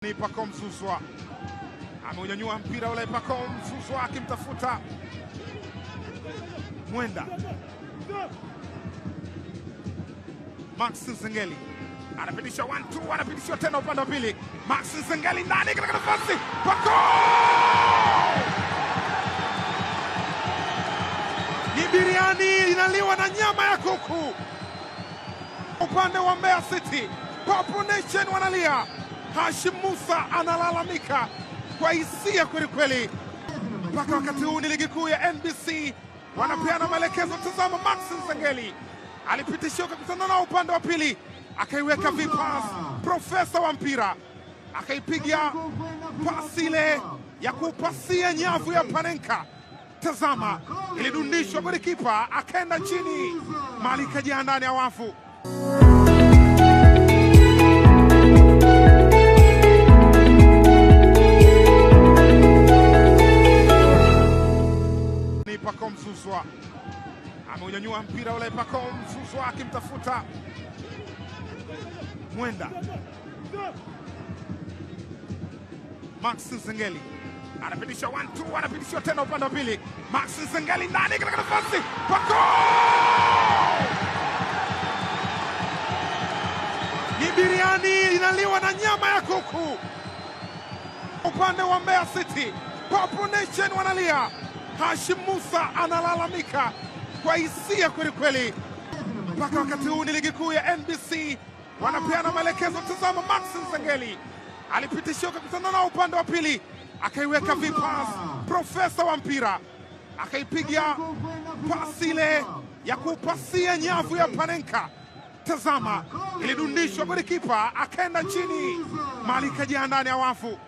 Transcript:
Ni Pacome Zouzoua ameunyanyua mpira ule. Pacome Zouzoua akimtafuta Mwenda. Max Nzengeli anapitisha 1-2, anapitisha tena upande wa pili. Max Nzengeli ndani katika nafasi. Pacome! Ni biriani inaliwa na nyama ya kuku. Upande wa Mbeya City, Papo Nation wanalia. Hashim Musa analalamika kwa hisia kweli kweli. Mpaka wakati huu ni ligi kuu ya NBC, wanapeana maelekezo. Tazama, Max Nzengeli alipitisha kukutana na upande wa pili, akaiweka vipas. Profesa wa mpira akaipiga pasi ile ya kupasia nyavu ya Panenka. Tazama, ilidundishwa golikipa akaenda chini, mali ikajaa ndani ya wavu. Pacome Zouzoua ameunyanyua mpira ule. Pacome Zouzoua akimtafuta Mwenda. Max Nzengeli anapitisha 1-2, anapitisha tena upande wa pili. Max Nzengeli ndani katika nafasi. Pacome! Ni biriani inaliwa na nyama ya kuku. Upande wa Mbeya City, Papo Nation wanalia. Hashim Musa analalamika kwa hisia kweli kweli. Mpaka wakati huu ni ligi kuu ya NBC, wanapeana maelekezo. Tazama, Max Nzengeli alipitisha kukutana na upande wa pili, akaiweka vipas. Profesa wa mpira akaipiga pasi ile ya kupasia nyavu ya Panenka. Tazama, ilidundishwa golikipa akaenda chini, mali ikajaa ndani ya wavu.